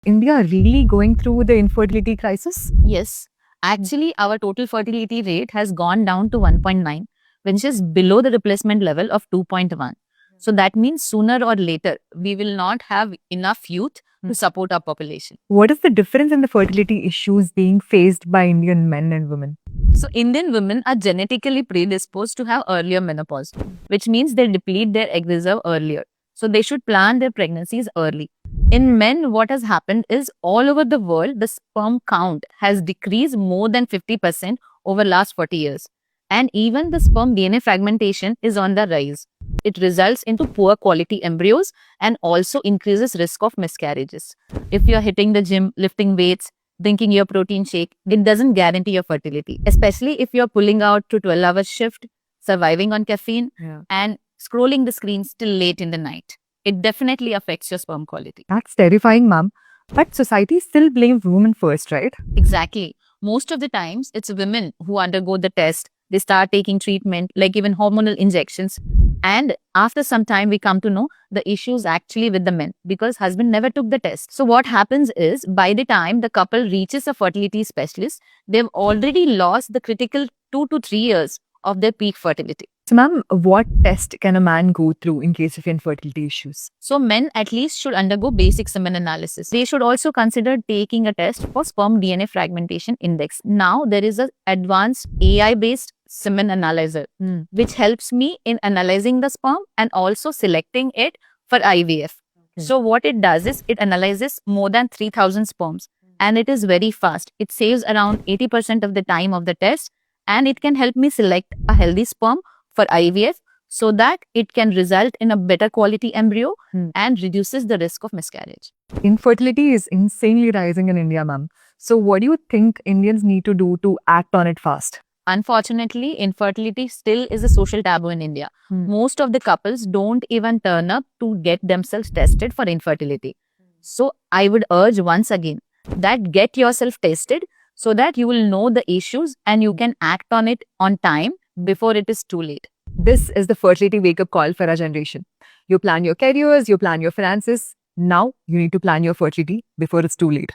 India really going through the infertility crisis? Yes, actually, our total fertility rate has gone down to 1.9, which is below the replacement level of 2.1. So that means sooner or later, we will not have enough youth to support our population. What is the difference in the fertility issues being faced by Indian men and women? So Indian women are genetically predisposed to have earlier menopause, which means they deplete their egg reserve earlier. So they should plan their pregnancies early. In men, what has happened is all over the world, the sperm count has decreased more than 50% over last 40 years. And even the sperm DNA fragmentation is on the rise. It results into poor quality embryos and also increases risk of miscarriages. If you're hitting the gym, lifting weights, drinking your protein shake, it doesn't guarantee your fertility, especially if you're pulling out to 12-hour shift, surviving on caffeine, and scrolling the screens till late in the night. It definitely affects your sperm quality. That's terrifying, ma'am. But society still blames women first, right? Exactly. Most of the times, it's women who undergo the test. They start taking treatment, like even hormonal injections. And after some time, we come to know the issues actually with the men because husband never took the test. So what happens is by the time the couple reaches a fertility specialist, they've already lost the critical 2 to 3 years of their peak fertility. So, ma'am, what test can a man go through in case of infertility issues? So men at least should undergo basic semen analysis. They should also consider taking a test for sperm DNA fragmentation index. Now there is an advanced AI-based semen analyzer, which helps me in analyzing the sperm and also selecting it for IVF. So what it does is it analyzes more than 3,000 sperms and it is very fast. It saves around 80% of the time of the test and it can help me select a healthy sperm for IVF so that it can result in a better quality embryo and reduces the risk of miscarriage. Infertility is insanely rising in India, ma'am. So, what do you think Indians need to do to act on it fast? Unfortunately, infertility still is a social taboo in India. Most of the couples don't even turn up to get themselves tested for infertility. So, I would urge once again that get yourself tested so that you will know the issues and you can act on it on time before it is too late. This is the fertility wake-up call for our generation. You plan your careers, you plan your finances. Now, you need to plan your fertility before it's too late.